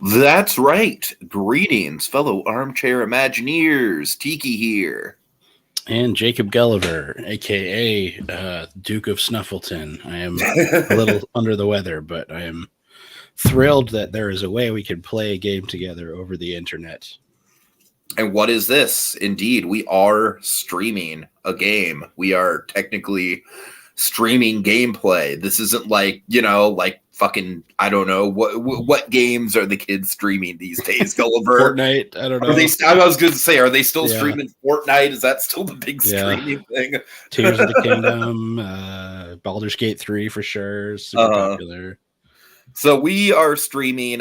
That's right. Greetings, fellow armchair Imagineers. Tiki here. And Jacob Gulliver, aka Duke of Snuffleton. I am a little under the weather, but I am thrilled that there is a way we can play a game together over the internet. And what is this? Indeed, we are streaming a game. We are technically streaming gameplay. This isn't like, like fucking, I don't know, what games are the kids streaming these days, Gulliver? Fortnite, I don't know. I was going to say, are they still streaming Fortnite? Is that still the big streaming thing? Tears of the Kingdom, Baldur's Gate 3 for sure, super popular. So we are streaming.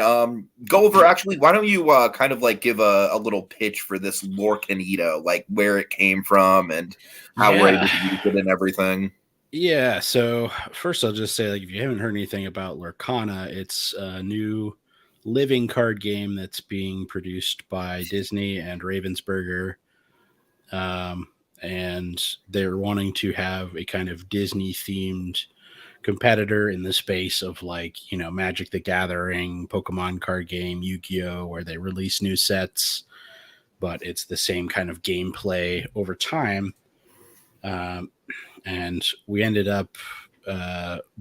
Gulliver, actually, why don't you kind of like give a little pitch for this Lorcanito, like where it came from and how we're able to use it and everything? Yeah, so first I'll just say, like, if you haven't heard anything about Lorcana, it's a new living card game that's being produced by Disney and Ravensburger. And they're wanting to have a kind of Disney-themed competitor in the space of, like, Magic the Gathering, Pokemon card game, Yu-Gi-Oh, where they release new sets, but it's the same kind of gameplay over time. And we ended up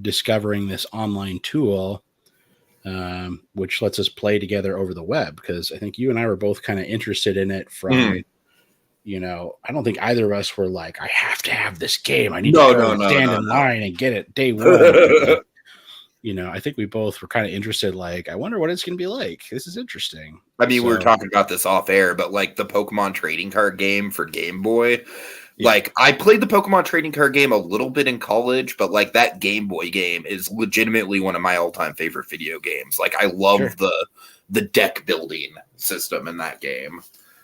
discovering this online tool, which lets us play together over the web, because I think you and I were both kind of interested in it from, I don't think either of us were like, I have to have this game. I need to stand in line and get it day one. I think we both were kind of interested, like, I wonder what it's going to be like. This is interesting. I mean, we were talking about this off air, but like the Pokemon trading card game for Game Boy, like I played the Pokemon trading card game a little bit in college, but like that Game Boy game is legitimately one of my all-time favorite video games. Like I love the deck building system in that game.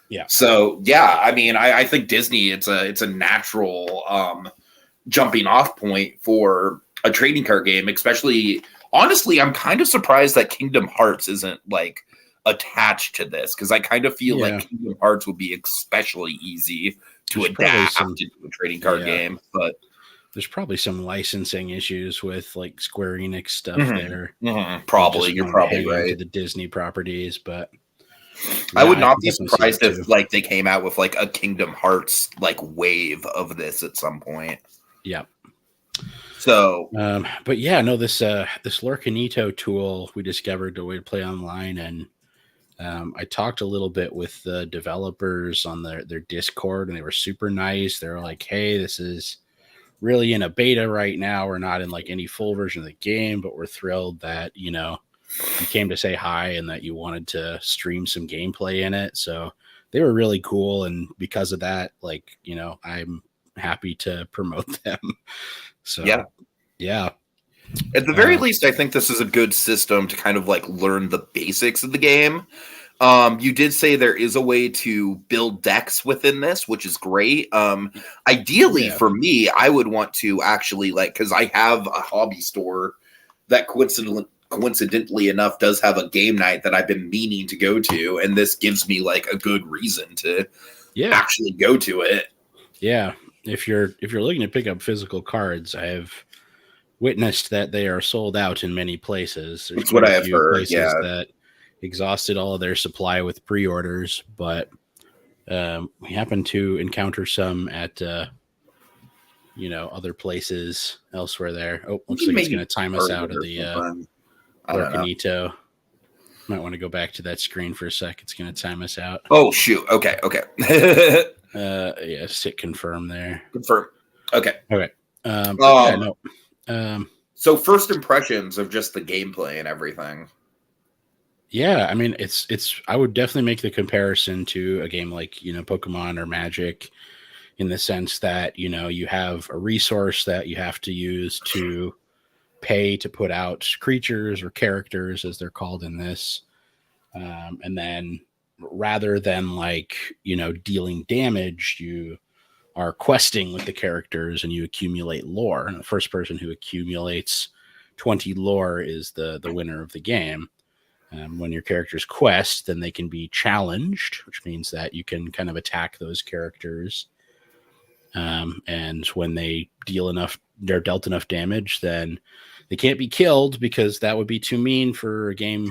Yeah. So yeah, I mean, I think Disney, it's a natural jumping off point for a trading card game, especially. Honestly, I'm kind of surprised that Kingdom Hearts isn't like attached to this, because I kind of feel like Kingdom Hearts would be especially easy to adapt to a trading card game. But there's probably some licensing issues with like Square Enix stuff there. Probably, you're probably right. The Disney properties, but I would not be surprised if like they came out with like a Kingdom Hearts like wave of this at some point. Yeah. So, but yeah, no, this Lorcanito tool we discovered a way to play online, and I talked a little bit with the developers on their Discord, and they were super nice. They were like, "Hey, this is really in a beta right now. We're not in like any full version of the game, but we're thrilled that you came to say hi and that you wanted to stream some gameplay in it." So they were really cool, and because of that, like, I'm happy to promote them. So yeah. At the very least, I think this is a good system to kind of like learn the basics of the game. You did say there is a way to build decks within this, which is great. Ideally for me, I would want to actually because I have a hobby store that coincidentally enough does have a game night that I've been meaning to go to, and this gives me like a good reason to actually go to it. Yeah. If you're looking to pick up physical cards, I have witnessed that they are sold out in many places. There's That's what I have heard. Places that exhausted all of their supply with pre-orders, but we happen to encounter some at other places elsewhere there. Oh, looks like it's going to time us out of the Lorcanito. Might want to go back to that screen for a sec. It's going to time us out. Oh shoot. Okay. Just hit confirm there. Confirm. Okay. So first impressions of just the gameplay and everything. Yeah, I mean, it's. I would definitely make the comparison to a game like Pokemon or Magic, in the sense that you have a resource that you have to use to pay to put out creatures or characters, as they're called in this, and then rather than dealing damage, you are questing with the characters and you accumulate lore. And the first person who accumulates 20 lore is the winner of the game. When your characters quest, then they can be challenged, which means that you can kind of attack those characters. And when they're dealt enough damage, then They can't be killed because that would be too mean for a game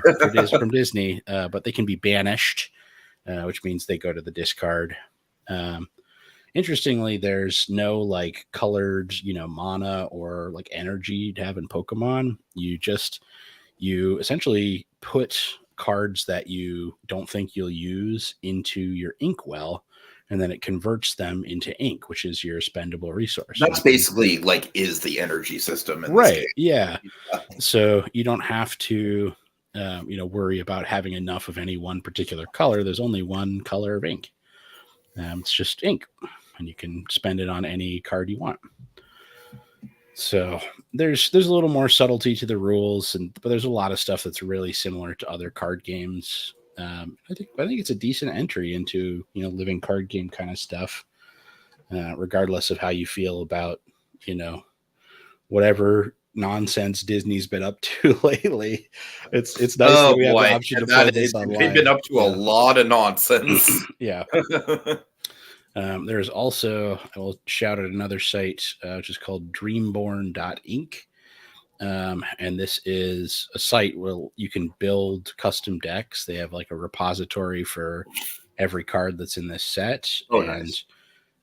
from Disney, but they can be banished, which means they go to the discard. Interestingly, there's no like colored, mana or like energy you'd have in Pokemon. You essentially put cards that you don't think you'll use into your inkwell, and then it converts them into ink, which is your spendable resource. That's basically like is the energy system in this game. Yeah. So you don't have to worry about having enough of any one particular color. There's only one color of ink. It's just ink, and you can spend it on any card you want. So there's a little more subtlety to the rules, but there's a lot of stuff that's really similar to other card games. I think it's a decent entry into living card game kind of stuff, regardless of how you feel about whatever nonsense Disney's been up to lately. It's nice that we have the option to play this online. They've been up to a lot of nonsense. Yeah. There's also, I will shout out another site, which is called dreamborn.inc. And this is a site where you can build custom decks. They have like a repository for every card that's in this set. Nice.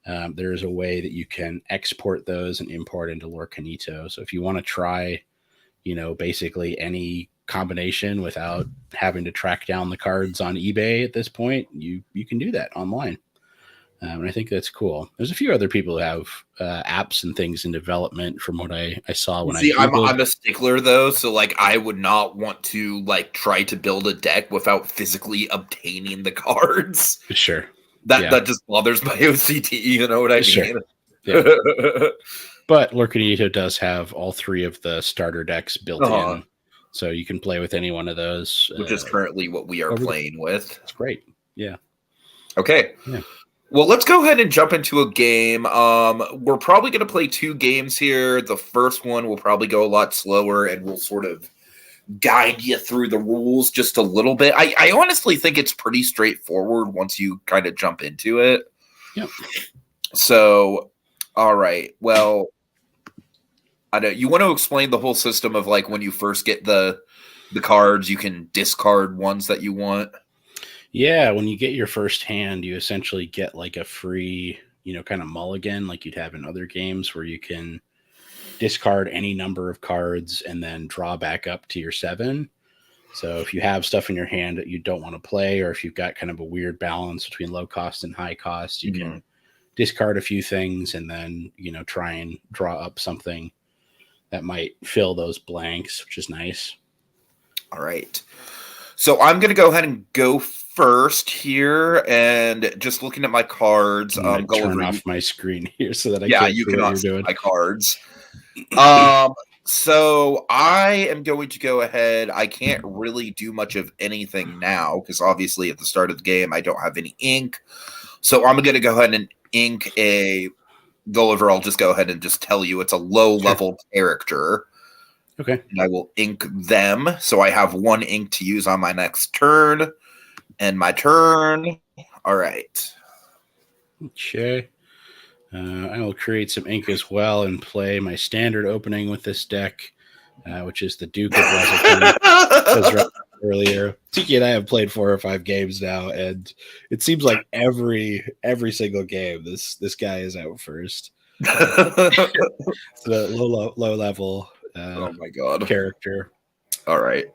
There is a way that you can export those and import into Lorcanito. So if you want to try, basically any combination without having to track down the cards on eBay at this point, you can do that online. And I think that's cool. There's a few other people who have apps and things in development from what I saw when I'm a stickler though. So like I would not want to like try to build a deck without physically obtaining the cards. Sure. That just bothers my OCD. You know what I mean? Sure. Yeah. But Lorcanito does have all three of the starter decks built in. So you can play with any one of those. Which is currently what we are playing with. It's great. Yeah. Okay. Yeah. Well, let's go ahead and jump into a game. We're probably going to play 2 games here. The first one will probably go a lot slower, and we'll sort of guide you through the rules just a little bit. I honestly think it's pretty straightforward once you kind of jump into it. Yep. So, all right. Well, I know you want to explain the whole system of like when you first get the cards, you can discard ones that you want. Yeah, when you get your first hand, you essentially get like a free, kind of mulligan like you'd have in other games where you can discard any number of cards and then draw back up to your 7. So if you have stuff in your hand that you don't want to play, or if you've got kind of a weird balance between low cost and high cost, you can discard a few things and then, try and draw up something that might fill those blanks, which is nice. All right. So I'm going to go ahead and go first here, and just looking at my cards. I'm going to turn off my screen here so that I can't see what you're doing. My cards. So I am going to go ahead. I can't really do much of anything now because obviously at the start of the game I don't have any ink. So I'm going to go ahead and ink a Gulliver. I'll just go ahead and just tell you it's a low-level character. Okay. And I will ink them. So I have 1 ink to use on my next turn. And my turn. All right. Okay. I will create some ink as well and play my standard opening with this deck, which is the Duke of Wellington. Earlier, Tiki and I have played 4 or 5 games now, and it seems like every single game this guy is out first. It's a low level. Oh my god! Character. All right.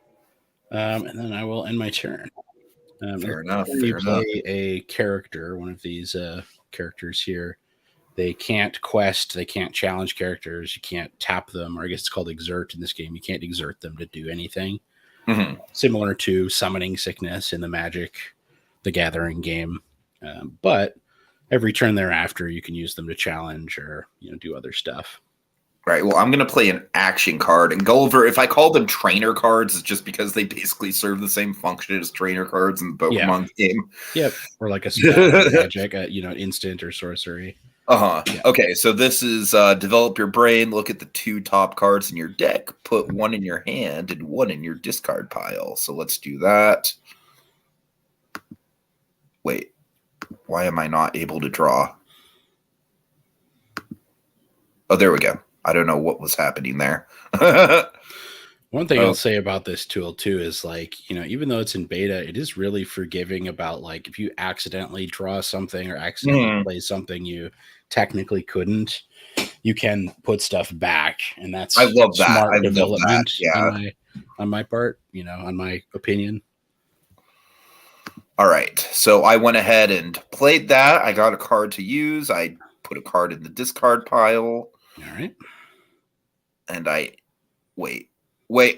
And then I will end my turn. Fair enough. You play a character, one of these characters here. They can't quest, they can't challenge characters, you can't tap them, or I guess it's called exert in this game. You can't exert them to do anything. Similar to Summoning Sickness in the Magic the Gathering game. But every turn thereafter, you can use them to challenge or do other stuff. Right. Well, I'm going to play an action card. And Gulliver, if I call them trainer cards, it's just because they basically serve the same function as trainer cards in the Pokemon game. Yep. Or like a spell magic, instant or sorcery. Yeah. Okay. So this is develop your brain. Look at the 2 top cards in your deck. Put 1 in your hand and 1 in your discard pile. So let's do that. Wait. Why am I not able to draw? Oh, there we go. I don't know what was happening there. One thing I'll say about this tool too is like, even though it's in beta, it is really forgiving about like if you accidentally draw something or accidentally play something you technically couldn't, you can put stuff back, and that's I love that. smart I development love that. Yeah. on my part, on my opinion. All right. So I went ahead and played that. I got a card to use. I put a card in the discard pile. All right. And wait,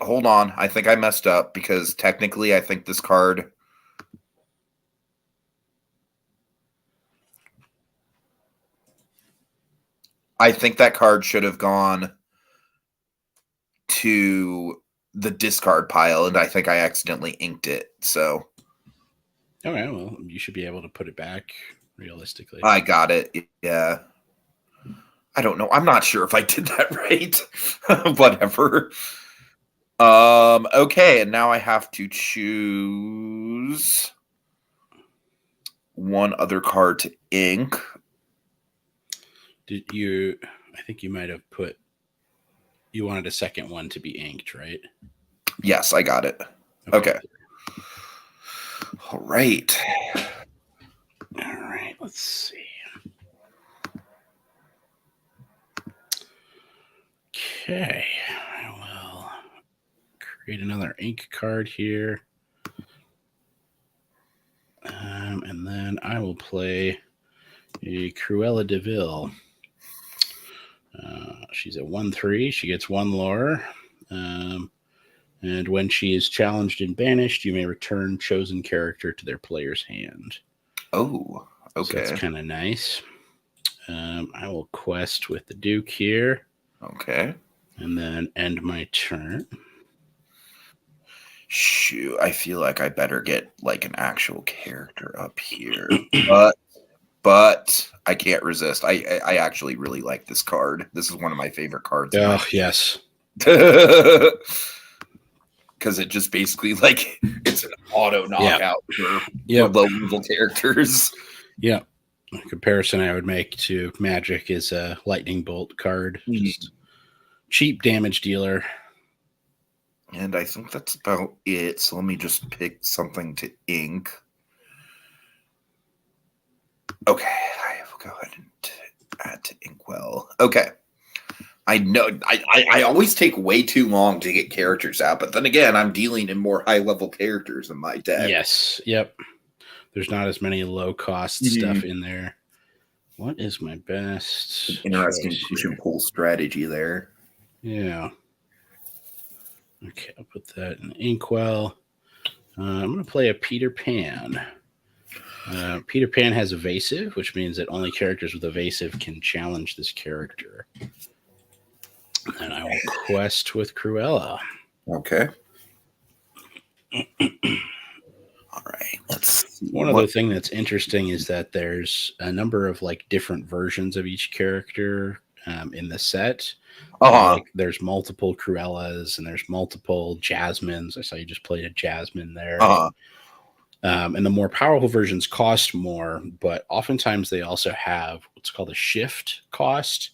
hold on. I think I messed up because technically I think this card. I think that card should have gone to the discard pile, and I think I accidentally inked it. So. Okay, well, you should be able to put it back realistically. I got it. Yeah. I don't know. I'm not sure if I did that right. Whatever. Okay, and now I have to choose one other card to ink. I think you might have you wanted a second one to be inked, right? Yes, I got it. Okay. All right. Let's see. Okay. I will create another ink card here. And then I will play a Cruella de Vil. She's a 1/3. She gets 1 lore. And when she is challenged and banished, you may return chosen character to their player's hand. Oh, okay. So that's kind of nice. I will quest with the Duke here. Okay. And then end my turn. Shoot, I feel like I better get like an actual character up here. But I can't resist. I actually really like this card. This is one of my favorite cards. Oh, yes. Because it just basically like it's an auto knockout for low level characters. Yeah. A comparison I would make to Magic is a lightning bolt card. Just cheap damage dealer. And I think that's about it. So let me just pick something to ink. Okay, I will go ahead and add to Inkwell. Okay. I know I always take way too long to get characters out, but then again, I'm dealing in more high-level characters in my deck. Yes, yep. There's not as many low-cost stuff in there. What is my best? Interesting push and pull strategy there. Yeah. Okay, I'll put that in Inkwell. I'm going to play a Peter Pan. Peter Pan has evasive, which means that only characters with evasive can challenge this character. And I will quest with Cruella. Okay. All right. Let's see. One other thing that's interesting is that there's a number of like different versions of each character in the set. Like there's multiple Cruellas and there's multiple Jasmines. I saw you just played a Jasmine there. And the more powerful versions cost more, but oftentimes they also have what's called a shift cost.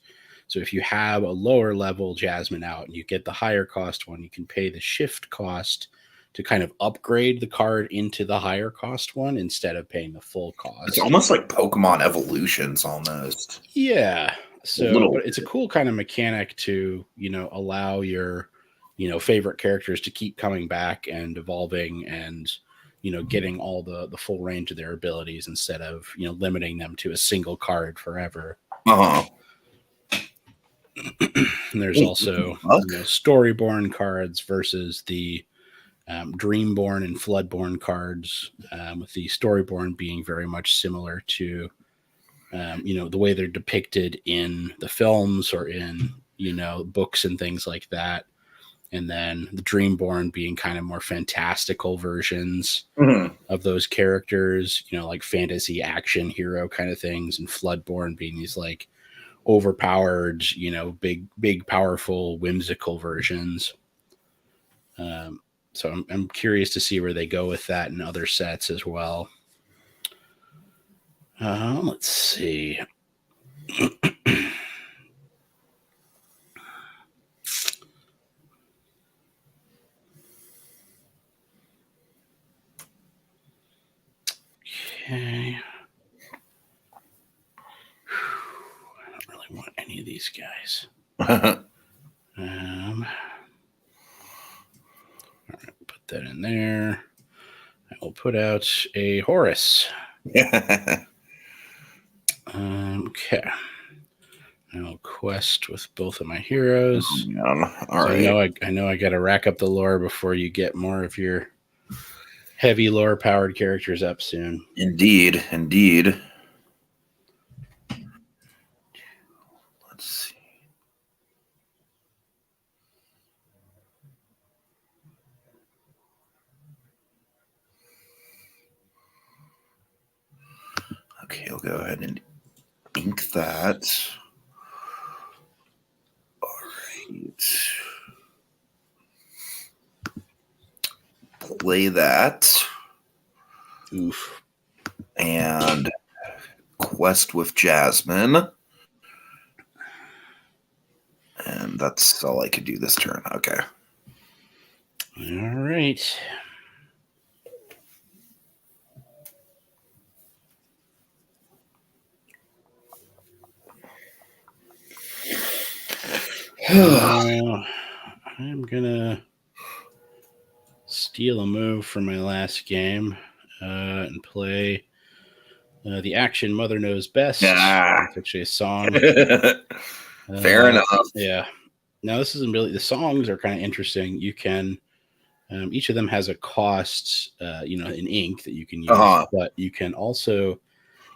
So if you have a lower level Jasmine out and you get the higher cost one, you can pay the shift cost to kind of upgrade the card into the higher cost one instead of paying the full cost. It's almost like Pokemon Evolutions almost. Yeah. So, but it's a cool kind of mechanic to, allow your, favorite characters to keep coming back and evolving and, getting all the full range of their abilities instead of, limiting them to a single card forever. And there's also Storyborn cards versus the Dreamborn and Floodborn cards, with the Storyborn being very much similar to, the way they're depicted in the films or in, books and things like that. And then the Dreamborn being kind of more fantastical versions of those characters, like fantasy action hero kind of things, and Floodborn being these like overpowered, big, powerful, whimsical versions. So I'm curious to see where they go with that in other sets as well. Let's see. Okay. I don't really want any of these guys. All right, put that in there. I will put out a Horus. Okay. I'll quest with both of my heroes. All right. I know I got to rack up the lore before you get more of your heavy lore powered characters up soon. Indeed. Let's see. Okay, I'll go ahead and ink that. All right. Play that. Oof. And quest with Jasmine. And that's all I could do this turn. Okay. All right. I'm gonna steal a move from my last game and play the action Mother Knows Best. It's actually a song. Fair enough. Yeah. Now this isn't really, the songs are kind of interesting. You can each of them has a cost, in ink that you can use, but you can also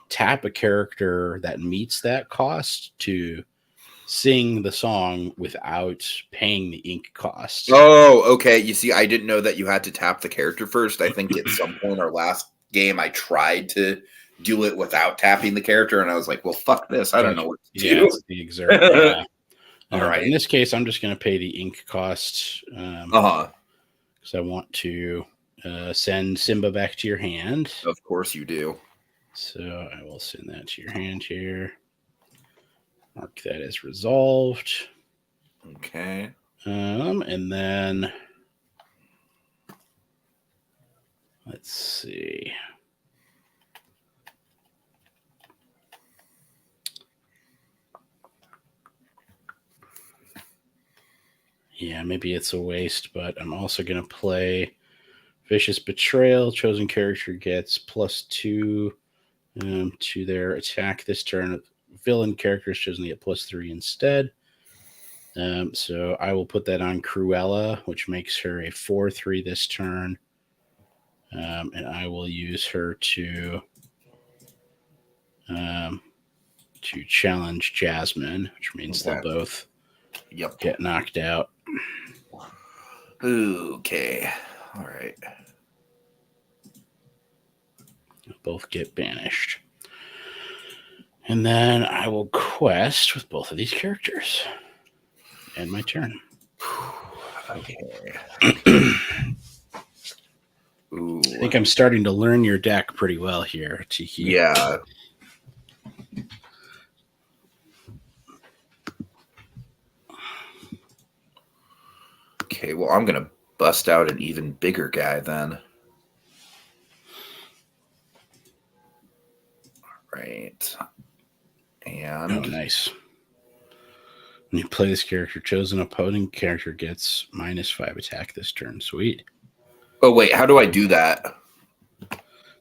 tap a character that meets that cost to sing the song without paying the ink cost. Oh, okay. You see, I didn't know that you had to tap the character first. I think at some point in our last game, I tried to do it without tapping the character, and I was like, well, fuck this. I don't know what to do. It's the exert. Yeah. All right. But in this case, I'm just going to pay the ink cost because I want to send Simba back to your hand. Of course you do. So I will send that to your hand here. Mark that as resolved. Okay. And then let's see. Yeah, maybe it's a waste, but I'm also going to play Vicious Betrayal. Chosen character gets +2 to their attack this turn. Villain characters chosen to get +3 instead. So I will put that on Cruella, which makes her a 4/3 this turn. And I will use her to challenge Jasmine, which means they'll both get knocked out. Okay. All right. They'll both get banished. And then I will quest with both of these characters. End my turn. Okay. Ooh. I think I'm starting to learn your deck pretty well here, Tiki. Yeah. Okay, well, I'm going to bust out an even bigger guy then. Right. And... Oh, nice. When you play this character, chosen opposing character gets -5 attack this turn. Sweet. Oh, wait, how do I do that?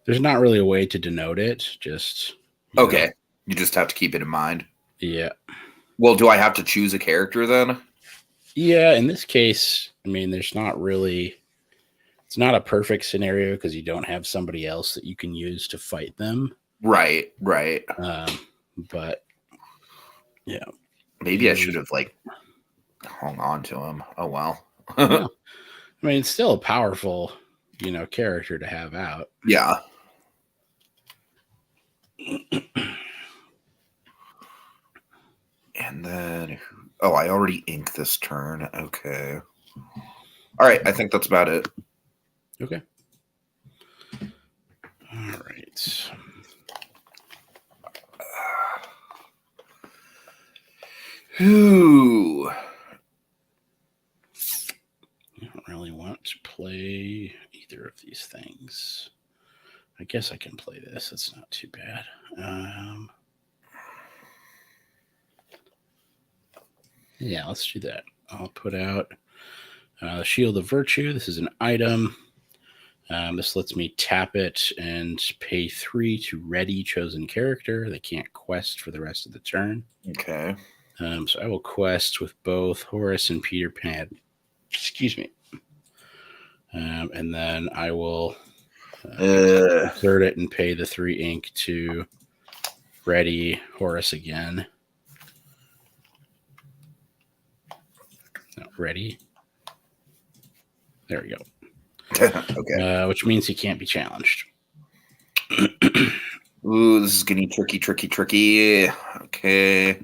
There's not really a way to denote it. Just... Okay. You just have to keep it in mind. Yeah. Well, do I have to choose a character then? Yeah, in this case, I mean, there's not really... It's not a perfect scenario because you don't have somebody else that you can use to fight them. Right. But, yeah. Maybe I should have, hung on to him. Oh, well. No. I mean, it's still a powerful, character to have out. Yeah. And then... Oh, I already inked this turn. Okay. All right, I think that's about it. Okay. All right. Ooh. I don't really want to play either of these things. I guess I can play this. It's not too bad. Yeah, let's do that. I'll put out Shield of Virtue. This is an item. This lets me tap it and pay 3 to ready chosen character. They can't quest for the rest of the turn. Okay. So I will quest with both Horace and Peter Pan. Excuse me. And then I will insert it and pay the 3 ink to ready Horace again. No, ready. There we go. Okay. Which means he can't be challenged. Ooh, this is getting tricky. Okay.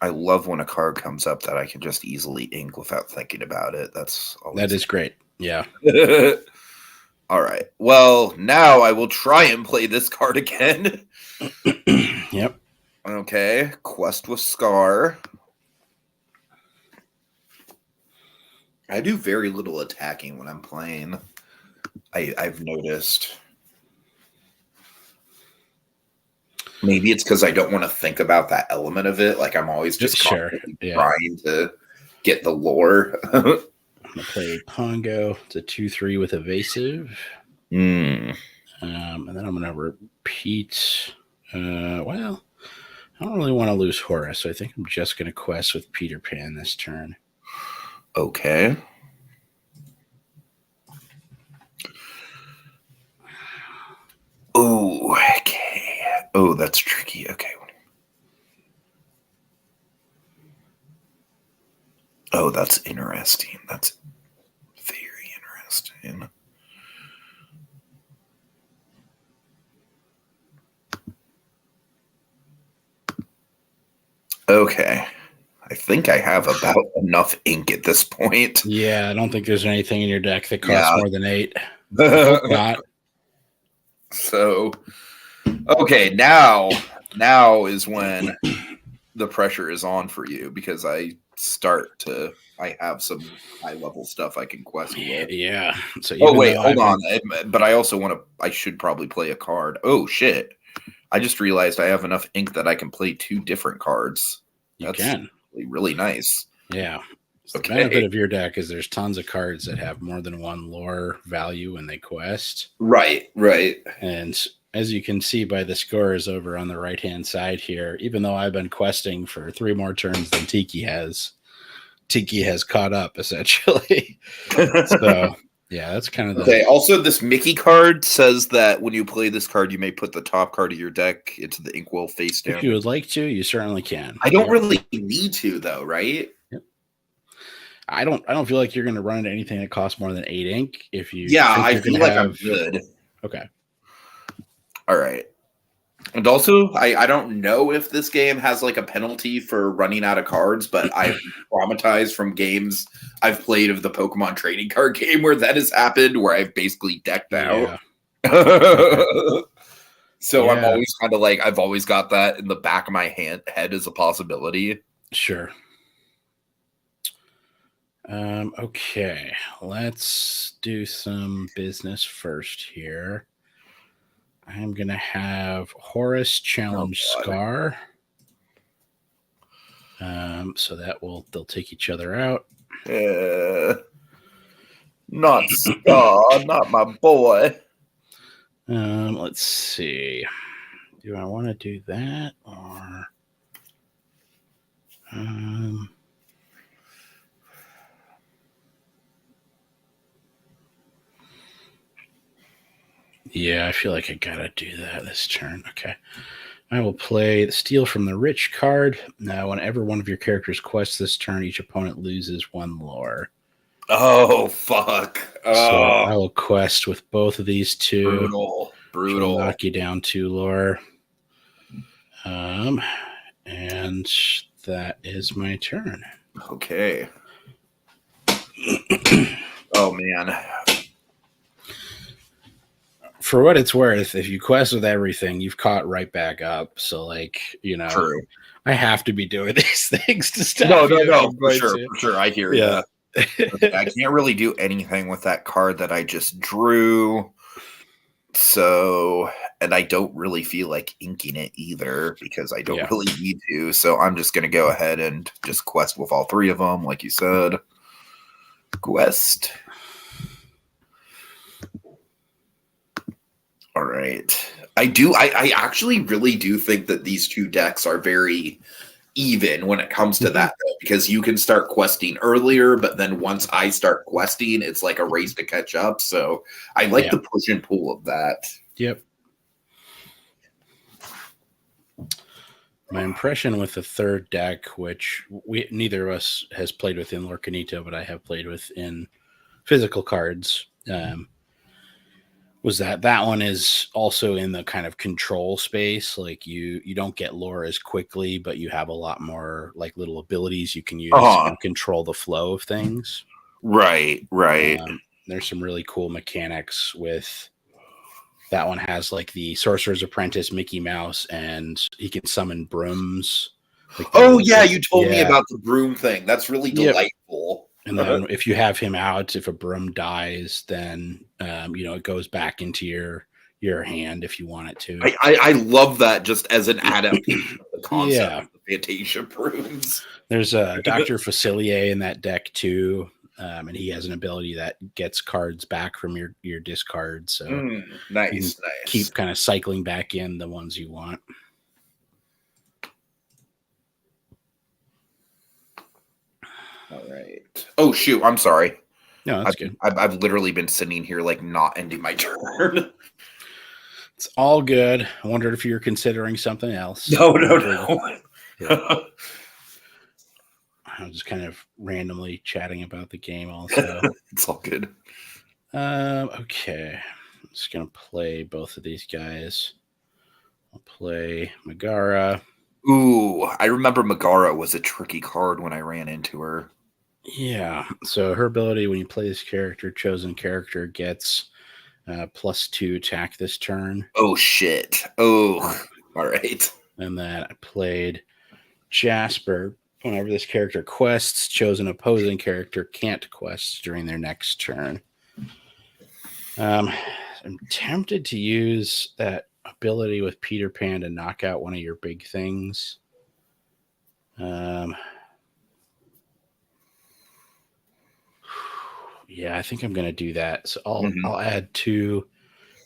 I love when a card comes up that I can just easily ink without thinking about it. That is great. Yeah. All right. Well, now I will try and play this card again. Yep. Okay. Quest with Scar. I do very little attacking when I'm playing. I've noticed. Maybe it's because I don't want to think about that element of it. Like I'm always just trying to get the lore. I'm going to play Pongo. It's a 2/3 with evasive. And then I'm going to repeat. Well, I don't really want to lose Horace, so I think I'm just going to quest with Peter Pan this turn. Okay. Oh, okay. Oh, that's tricky. Okay. Oh, that's interesting. That's very interesting. Okay. I think I have about enough ink at this point. Yeah, I don't think there's anything in your deck that costs more than 8. Not. So, okay, now is when the pressure is on for you because I have some high level stuff I can quest with. Yeah. So wait, hold on. But I also I should probably play a card. Oh shit. I just realized I have enough ink that I can play 2 different cards. That's really nice. Yeah. So the benefit of your deck is there's tons of cards that have more than 1 lore value when they quest. Right. And as you can see by the scores over on the right-hand side here, even though I've been questing for 3 more turns than Tiki has caught up, essentially. So, yeah, that's kind of the... Okay, also this Mickey card says that when you play this card, you may put the top card of your deck into the inkwell face down. If you would like to, you certainly can. I don't really need to, though, right? I don't feel like you're going to run into anything that costs more than 8 ink. If you, I feel like I'm good. Okay. All right. And also, I don't know if this game has like a penalty for running out of cards, but I'm traumatized from games I've played of the Pokemon trading card game where that has happened, where I've basically decked out. So I'm always kind of like, I've always got that in the back of my head as a possibility. Sure. Okay, let's do some business first here. I'm going to have Horace challenge Scar. So they'll take each other out. Not Scar, not my boy. Let's see. Do I want to do that or... Yeah, I feel like I gotta do that this turn. Okay. I will play the Steal from the Rich card. Now, whenever one of your characters quests this turn, each opponent loses 1 lore. Oh, fuck. So I will quest with both of these 2. Brutal. Knock you down 2 lore. And that is my turn. Okay. Oh, man. For what it's worth, if you quest with everything, you've caught right back up. So, True. I have to be doing these things to stop. No, for sure. I hear you. Okay, I can't really do anything with that card that I just drew. So, and I don't really feel like inking it either because I don't really need to. So I'm just going to go ahead and just quest with all three of them, like you said. Quest. All right. I actually really do think that these two decks are very even when it comes to that, though, because you can start questing earlier, but then once I start questing, it's like a race to catch up. So I like the push and pull of that. Yep. My impression with the third deck, which neither of us has played with in Lorcanito, but I have played with in physical cards, was that one is also in the kind of control space. Like you don't get lore as quickly, but you have a lot more like little abilities you can use to control the flow of things. Right. There's some really cool mechanics with that one. Has like the Sorcerer's Apprentice Mickey Mouse, and he can summon brooms. Like you told me about the broom thing. That's really delightful. And then if you have him out, if a broom dies, then it goes back into your hand if you want it to. I love that just as an adaptation of the concept of the Fantasia brooms. There's Dr. Facilier in that deck too, and he has an ability that gets cards back from your discard. So nice. Keep kind of cycling back in the ones you want. All right. Oh, shoot. I'm sorry. No, that's good. I've literally been sitting here like not ending my turn. It's all good. I wondered if you were considering something else. No. Yeah. I was just kind of randomly chatting about the game also. It's all good. Okay. I'm just going to play both of these guys. I'll play Megara. Ooh, I remember Megara was a tricky card when I ran into her. Yeah, so her ability when you play this character, chosen character gets +2 attack this turn. Oh, shit. Oh, all right. And then I played Jasper. Whenever this character quests, chosen opposing character can't quest during their next turn. I'm tempted to use that ability with Peter Pan to knock out one of your big things. Yeah, I think I'm going to do that. So I'll add 2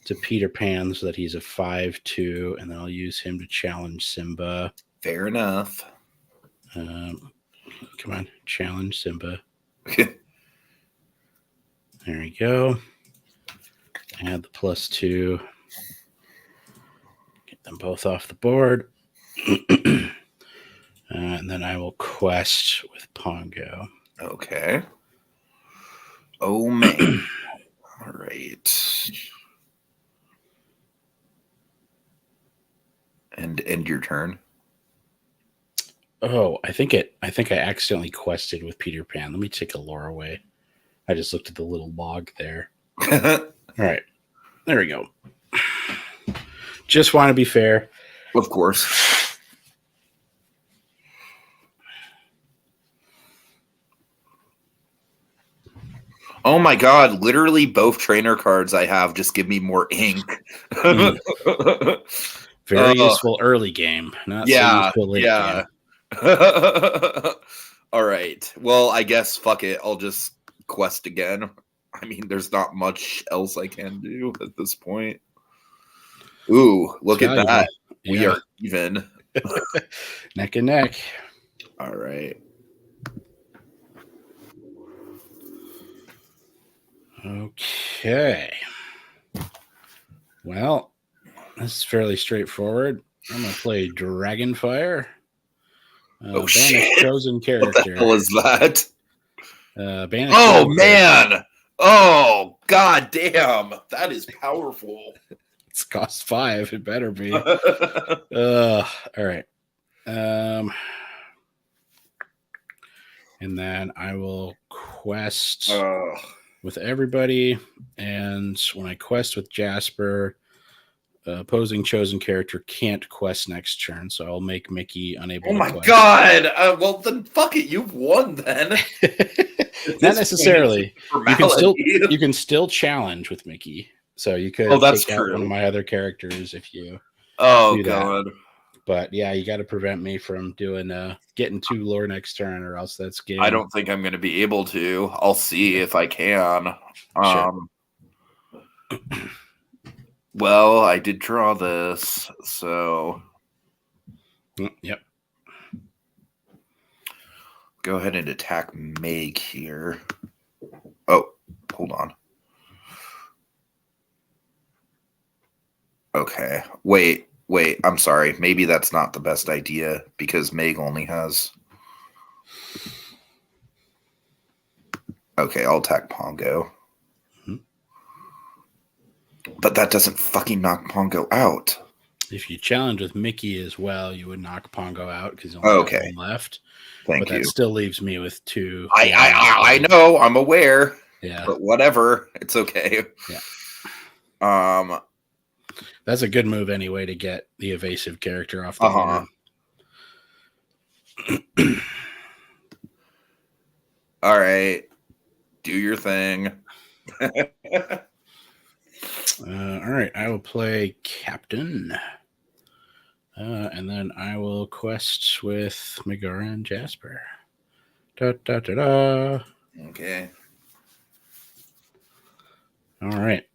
to Peter Pan so that he's a 5/2, and then I'll use him to challenge Simba. Fair enough. Come on, challenge Simba. There we go. Add the +2. Get them both off the board. And then I will quest with Pongo. Okay. Oh, man. All right. And end your turn. Oh, I think I accidentally quested with Peter Pan. Let me take a lore away. I just looked at the little log there. All right. There we go. Just want to be fair. Of course. Oh my god, literally both trainer cards I have just give me more ink. Very useful early game. Not so useful late game. All right. Well, I guess fuck it. I'll just quest again. I mean, there's not much else I can do at this point. Ooh, look at that. Yeah. We are even. Neck and neck. All right. Okay. Well, this is fairly straightforward. I'm going to play Dragonfire. Shit. Chosen character. What the hell is that? Man. Oh, god damn. That is powerful. It's cost 5. It better be. All right. And then I will quest with everybody. And when I quest with Jasper, opposing chosen character can't quest next turn, so I'll make Mickey unable to quest. Oh my god! Well, then fuck it, you've won then. Not necessarily. You can still challenge with Mickey. So you could Oh, that's take out one of true. my other characters if you Oh do that. god. But yeah, you got to prevent me from doing getting 2 lore next turn, or else that's game. I don't think I'm going to be able to. I'll see if I can. Sure. Well, I did draw this, so Yep. go ahead and attack Meg here. Oh, hold on. Okay. Wait. I'm sorry. Maybe that's not the best idea because Meg only has. Okay, I'll attack Pongo. Mhm. But that doesn't fucking knock Pongo out. If you challenge with Mickey as well, you would knock Pongo out because he only has 1 left. Thank but you. That still leaves me with 2. I know. I'm aware. Yeah. But whatever. It's okay. Yeah. That's a good move anyway to get the evasive character off the board. All right. Do your thing. All right. I will play Captain. And then I will quest with Megara and Jasper. Da, da, da, da. Okay. All right.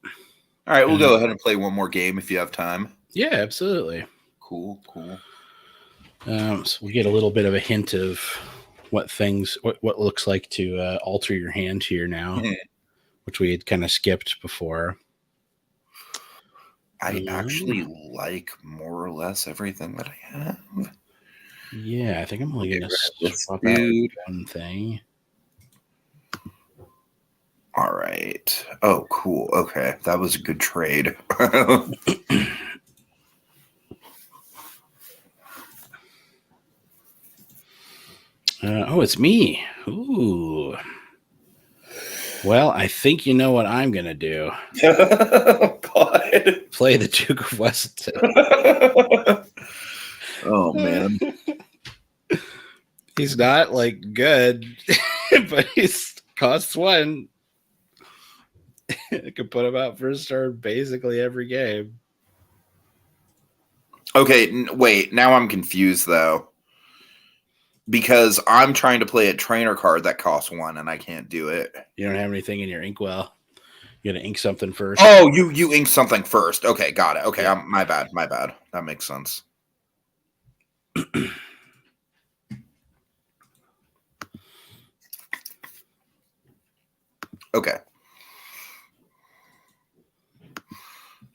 All right. We'll go ahead and play one more game if you have time. Yeah, absolutely. Cool. So we get a little bit of a hint of what looks like to alter your hand here now, which we had kind of skipped before. I actually like more or less everything that I have. Yeah, I think I'm only going to swap out one thing. All right. Oh, cool. Okay. That was a good trade. It's me. Ooh. Well, I think you know what I'm going to do. God. Play the Duke of Weston. Oh, man. He's not, good, but he's costs 1. I could put him out first turn basically every game. Okay, wait. Now I'm confused, though. Because I'm trying to play a trainer card that costs 1, and I can't do it. You don't have anything in your inkwell. You gotta ink something first. Oh, you ink something first. Okay, got it. Okay, yeah. My bad. That makes sense. Okay.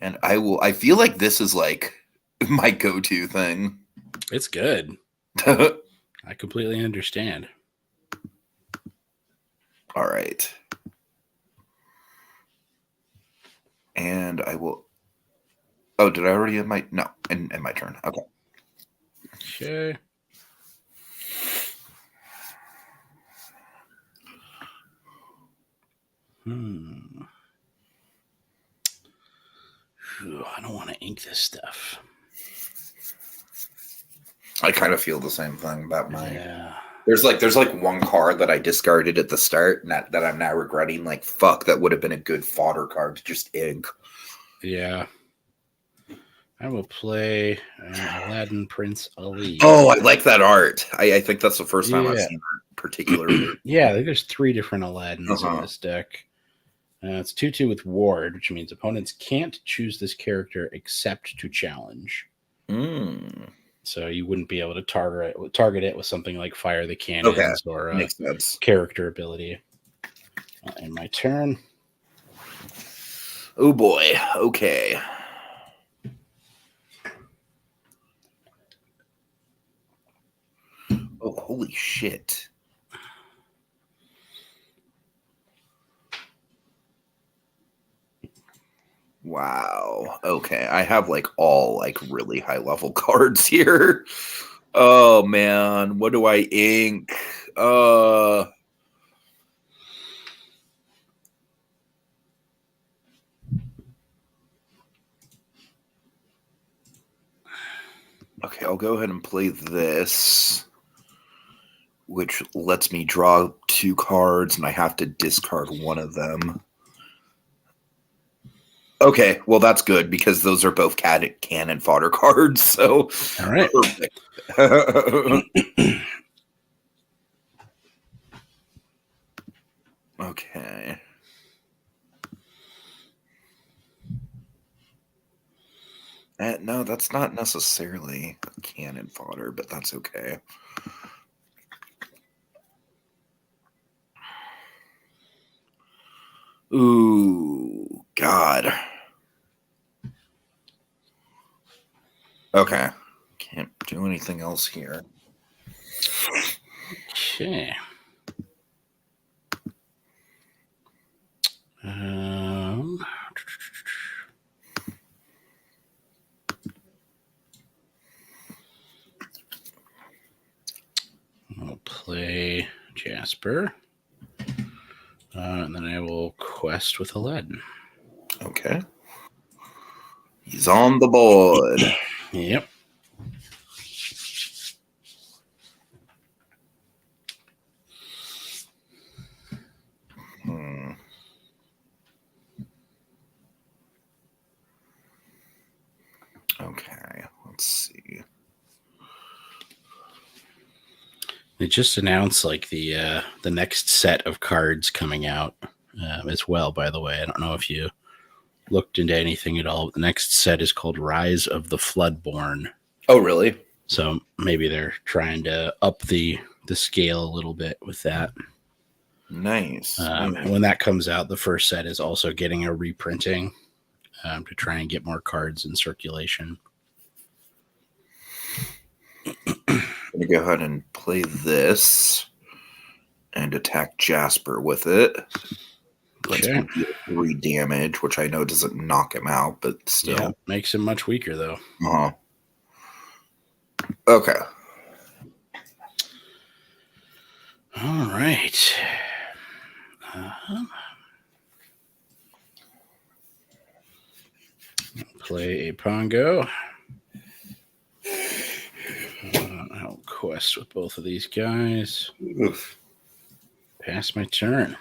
And I feel like this is like my go-to thing. It's good. I completely understand. All right. And I will. Oh, did I already have my. No, in my turn. Okay. Okay. I don't want to ink this stuff. I kind of feel the same thing about my. Yeah. There's like one card that I discarded at the start that I'm now regretting. Like, fuck, that would have been a good fodder card to just ink. Yeah. I will play Aladdin Prince Ali. Oh, I like that art. I think that's the first time I've seen that particular art. Yeah, there's 3 different Aladdins in this deck. It's 2/2 with Ward, which means opponents can't choose this character except to challenge. So you wouldn't be able to target it with something like Fire the Cannons or character ability. And my turn. Oh boy. Okay. Oh, holy shit. Wow. Okay. I have all really high level cards here. Oh man. What do I ink? Okay, I'll go ahead and play this, which lets me draw 2 cards, and I have to discard one of them. Okay, well that's good because those are both cannon fodder cards. So, All right. perfect. Okay. No, that's not necessarily cannon fodder, but that's okay. Ooh, God. Okay. Can't do anything else here. Okay. I'll play Jasper. And then I will quest with Aladdin. Okay. He's on the board. Yep. Okay, let's see. They just announced like the next set of cards coming out as well. By the way, I don't know if you looked into anything at all. The next set is called Rise of the Floodborn. Oh, really? So maybe they're trying to up the scale a little bit with that. Nice. And when that comes out, the first set is also getting a reprinting to try and get more cards in circulation. I'm going to go ahead and play this and attack Jasper with it. That's Okay. going to be 3 damage, which I know doesn't knock him out, but still. Yeah, makes him much weaker, though. Uh-huh. Okay. All right. Play a Pongo. I'll quest with both of these guys. Oof. Pass my turn.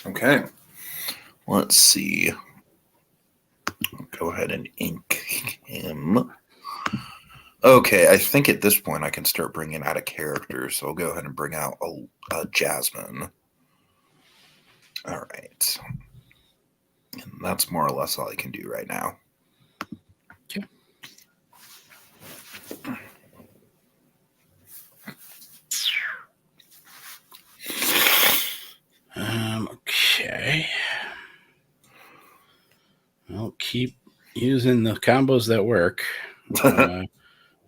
Okay. Let's see. I'll go ahead and ink him. Okay, I think at this point I can start bringing out a character, so I'll go ahead and bring out a Jasmine. All right. And that's more or less all I can do right now. Okay. Okay. I'll keep using the combos that work.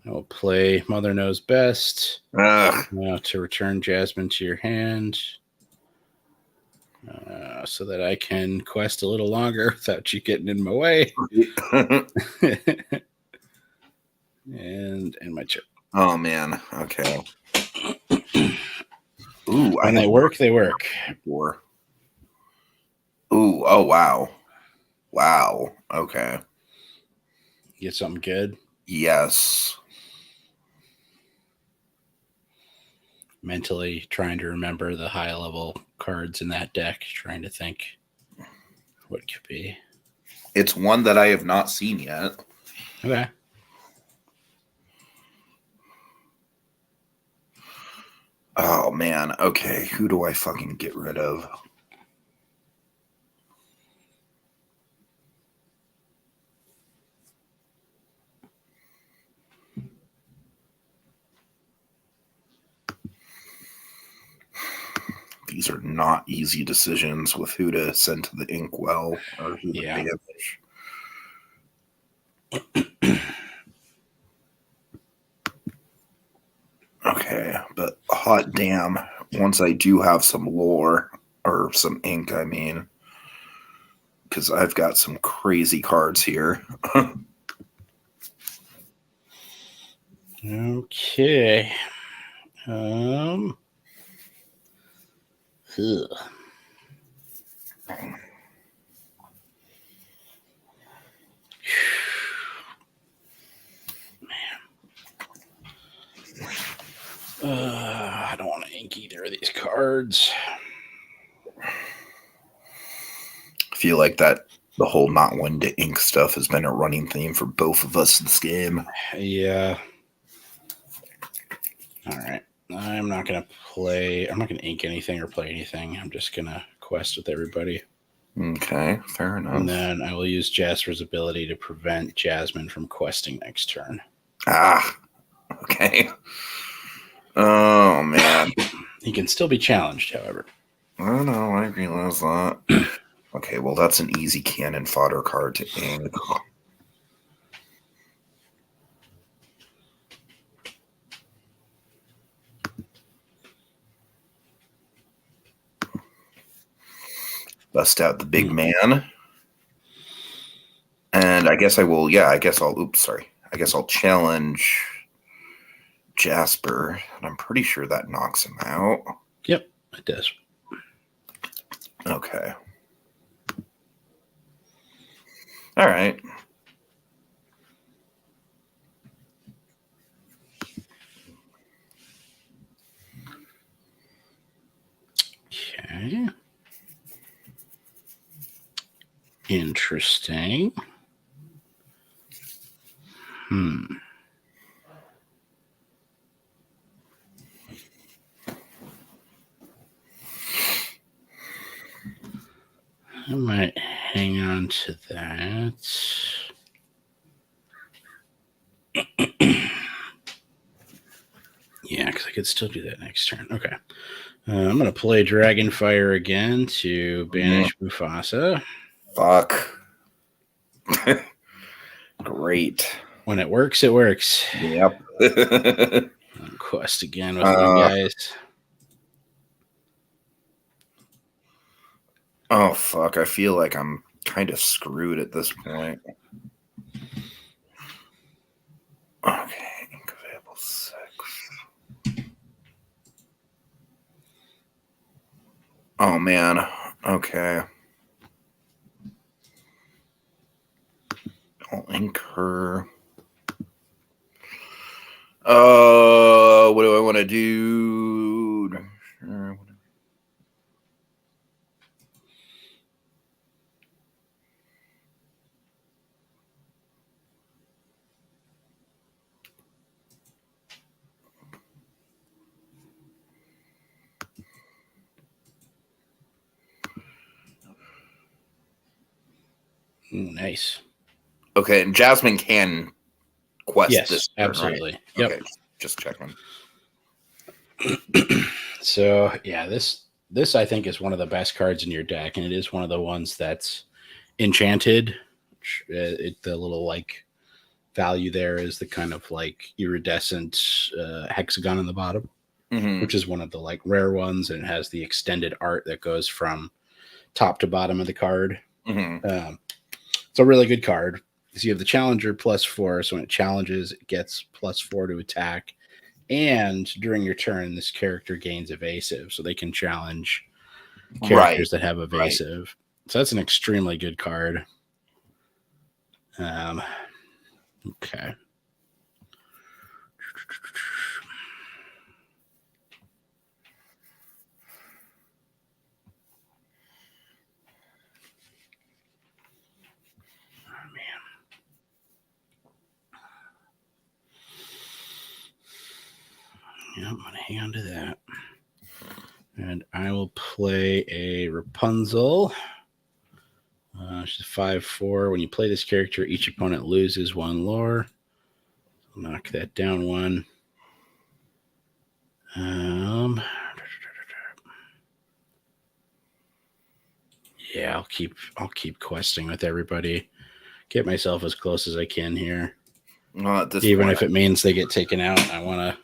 I'll play Mother Knows Best to return Jasmine to your hand so that I can quest a little longer without you getting in my way. and my turn. Oh, man. Okay. Ooh, when they work, they work. Before. Ooh, oh, wow. Wow. Okay. Get something good? Yes. Mentally trying to remember the high level cards in that deck, trying to think what could be. It's one that I have not seen yet. Okay. Oh, man. Okay. Who do I fucking get rid of? These are not easy decisions with who to send to the inkwell or who to damage. Okay, but hot damn, once I do have some lore, or some ink, I mean, because I've got some crazy cards here. Okay. I don't want to ink either of these cards. I feel like that The whole not wanting to ink stuff has been a running theme for both of us in this game. Yeah. All right. I'm not going to ink anything or play anything. I'm just going to quest with everybody. Okay, fair enough. And then I will use Jasper's ability to prevent Jasmine from questing next turn. Ah, okay. Oh, man. He can still be challenged, however. I know, I realize that. Okay, well, that's an easy cannon fodder card to ink. Bust out the big man. And I guess I'll challenge Jasper. And I'm pretty sure that knocks him out. Yep, it does. Okay. All right. Okay. Interesting. I might hang on to that. Yeah, because I could still do that next turn. Okay. I'm going to play Dragonfire again to banish Mufasa. Fuck. Great. When it works, it works. Yep. Quest again with you guys. Oh, fuck. I feel like I'm kind of screwed at this point. Okay. Available 6. Oh, man. Okay. I'll ink her. What do I want to do? Ooh, nice. Okay, and Jasmine can quest yes, this turn, absolutely. Right? Yep. Okay, just checking. So yeah, this I think is one of the best cards in your deck, and it is one of the ones that's enchanted. The little like value there is the kind of like iridescent hexagon on the bottom, which is one of the like rare ones, and it has the extended art that goes from top to bottom of the card. It's a really good card. So you have the challenger +4, so when it challenges, it gets +4 to attack. And during your turn, this character gains evasive, so they can challenge characters that have evasive. Right. So that's an extremely good card. Okay. Oh, man. Yeah, I'm going to hang on to that. And I will play a Rapunzel. She's 5/4. When you play this character, each opponent loses 1 lore. Knock that down 1. Yeah, I'll keep questing with everybody. Get myself as close as I can here. Even if it means they get taken out, I want to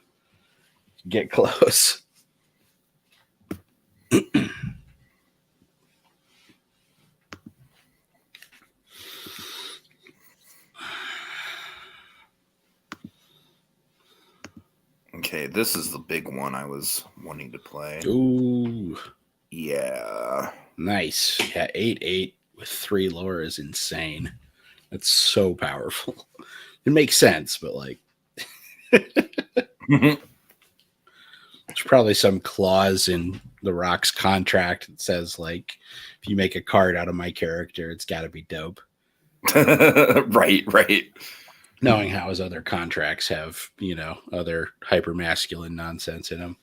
get close. Okay, this is the big one I was wanting to play. Ooh. Yeah. Nice. Yeah, 8/8 with 3 lore is insane. That's so powerful. It makes sense, but like There's probably some clause in the Rock's contract that says, like, if you make a card out of my character, it's got to be dope. Right. Knowing how his other contracts have, other hyper masculine nonsense in them.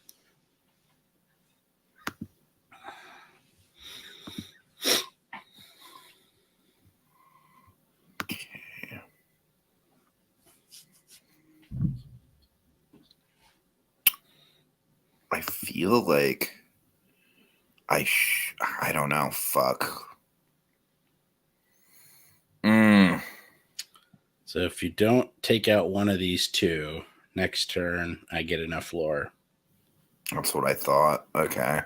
I feel like I don't know. Fuck. So if you don't take out one of these two, next turn I get enough lore. That's what I thought. Okay.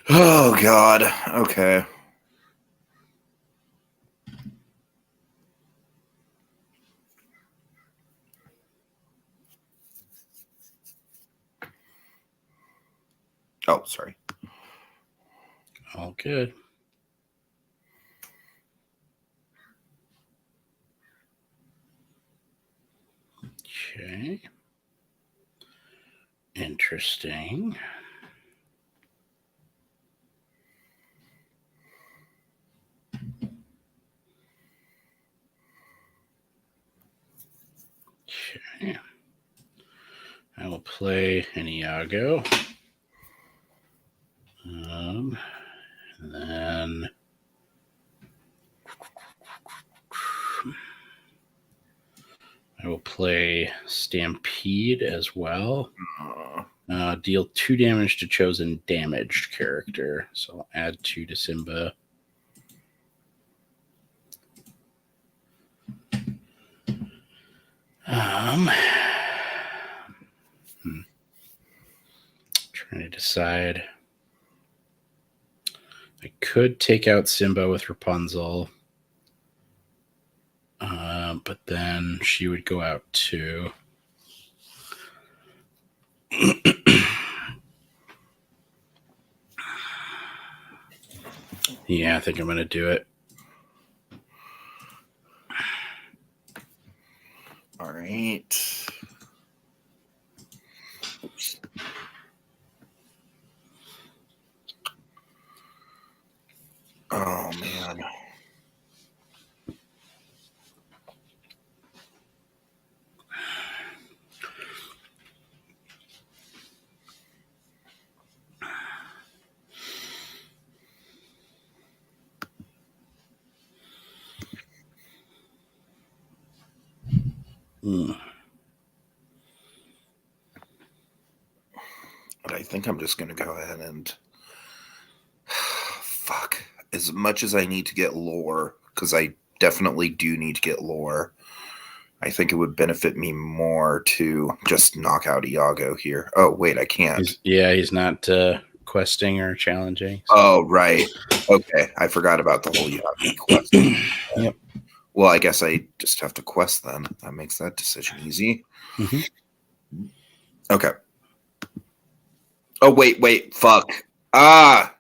Oh, God. Okay. Oh, sorry. All good. Okay. Interesting. Okay. I will play an Iago. And then I will play Stampede as well. Deal 2 damage to chosen damaged character. So I'll add 2 to Simba. Trying to decide. I could take out Simba with Rapunzel. But then she would go out too. Yeah, I think I'm going to do it. All right. Oops. Oh, man. But I think I'm just going to go ahead and... Fuck. As much as I need to get lore, because I definitely do need to get lore, I think it would benefit me more to just knock out Iago here. Oh, wait, I can't. He's not questing or challenging. So. Oh, right. Okay, I forgot about the whole Iago quest. Yep. Well, I guess I just have to quest then. That makes that decision easy. Mm-hmm. Okay. Oh, wait. Fuck. Ah!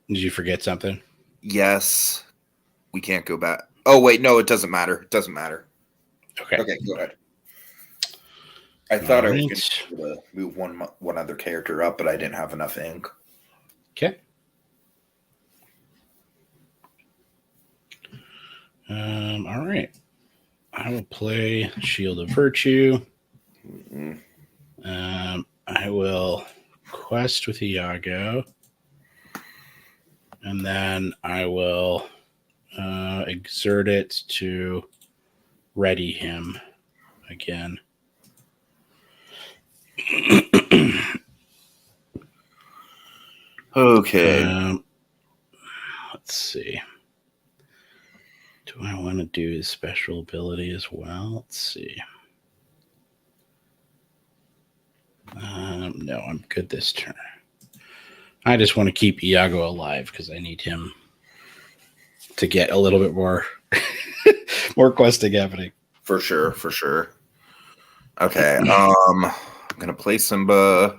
Did you forget something? Yes. We can't go back. Oh, wait, no, it doesn't matter. It doesn't matter. Okay, go ahead. I thought I was going to be able to move one other character up, but I didn't have enough ink. Okay. All right. I will play Shield of Virtue. Mm-hmm. I will quest with Iago. And then I will exert it to ready him again. Okay. Let's see. Do I want to do his special ability as well? Let's see. No, I'm good this turn. I just want to keep Iago alive because I need him to get a little bit more more questing happening. For sure. Okay. I'm gonna play Simba.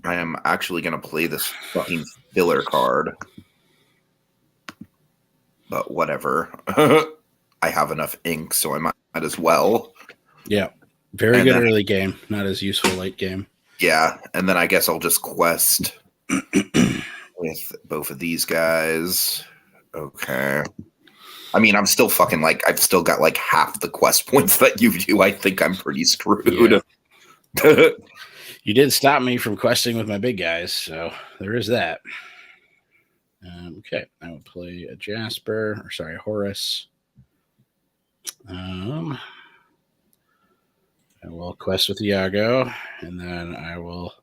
I am actually gonna play this fucking filler card. but whatever. I have enough ink, so I might as well. Yeah. Very And good then, early game. Not as useful late game. yeah, and then I guess I'll just quest with both of these guys. Okay. I mean, I'm still fucking like, I've still got like half the quest points that you do. I think I'm pretty screwed. Yeah. You did stop me from questing with my big guys, so there is that. Okay, I will play a Jasper, or sorry, Horus. I will quest with Iago, and then I will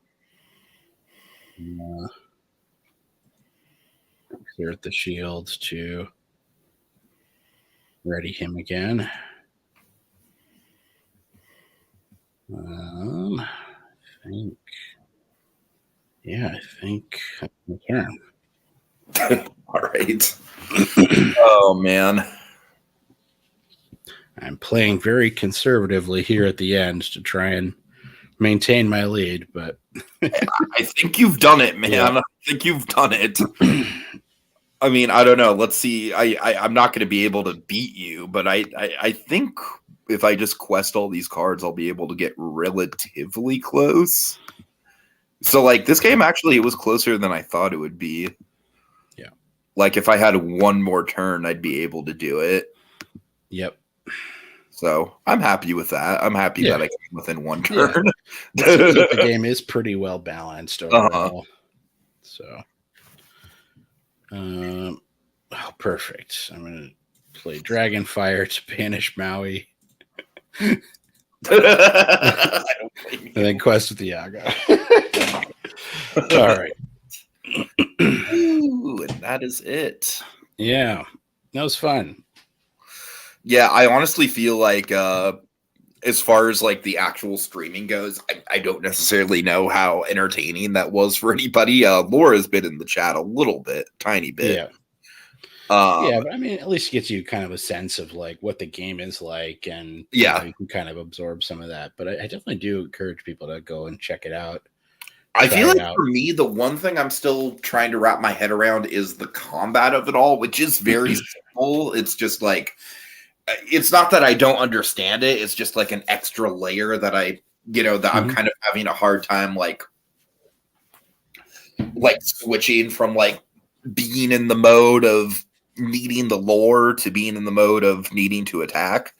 clear the shield to ready him again. I think that's my turn. All right. Oh, man. I'm playing very conservatively here at the end to try and maintain my lead, but I think you've done it, man. Yeah. I think you've done it. I mean, I don't know. Let's see. I'm not going to be able to beat you, but I think if I just quest all these cards, I'll be able to get relatively close. So, like, this game actually, it was closer than I thought it would be. Yeah. Like, if I had one more turn, I'd be able to do it. Yep. So, I'm happy with that. I'm happy that I came within one turn. Yeah. The game is pretty well balanced overall. So, perfect. I'm going to play Dragonfire to banish Maui. And then quest with Iago. All right. Ooh, and that is it. Yeah, that was fun. Yeah, I honestly feel like as far as like the actual streaming goes, I don't necessarily know how entertaining that was for anybody. Laura's been in the chat a little bit, tiny bit. Yeah. But I mean, at least gets you kind of a sense of like what the game is like, and you can kind of absorb some of that. But I definitely do encourage people to go and check it out. I feel like for me, the one thing I'm still trying to wrap my head around is the combat of it all, which is very simple. It's just like, it's not that I don't understand it. It's just like an extra layer that I'm kind of having a hard time like switching from like being in the mode of needing the lore to being in the mode of needing to attack.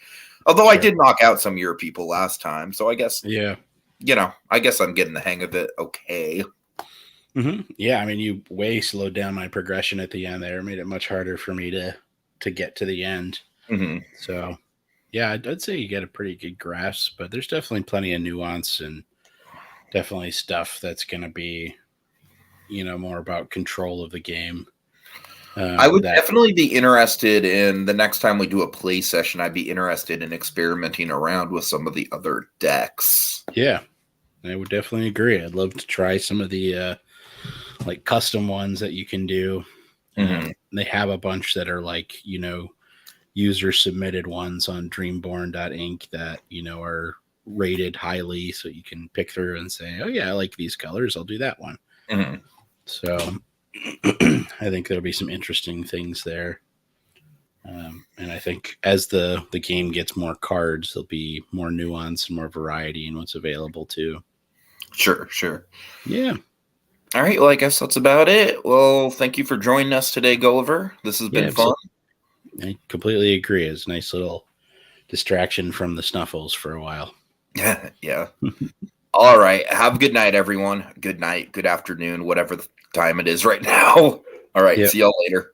Although I did knock out some of your people last time, so I guess I guess I'm getting the hang of it. Okay. Yeah, I mean, you way slowed down my progression at the end there. Made it much harder for me to get to the end. So, yeah, I'd say you get a pretty good grasp, but there's definitely plenty of nuance and definitely stuff that's going to be, more about control of the game. I would definitely be interested in the next time we do a play session. I'd be interested in experimenting around with some of the other decks. Yeah, I would definitely agree. I'd love to try some of the like custom ones that you can do. They have a bunch that are like, user submitted ones on dreamborn.inc that, are rated highly. So you can pick through and say, oh yeah, I like these colors. I'll do that one. So I think there'll be some interesting things there. And I think as the game gets more cards, there'll be more nuance and more variety in what's available too. Sure. Yeah. All right. Well, I guess that's about it. Well, thank you for joining us today, Gulliver. This has been fun. I completely agree. It's a nice little distraction from the Snuffles for a while. Yeah. All right. Have a good night, everyone. Good night, good afternoon, whatever the time it is right now. All right. See y'all later.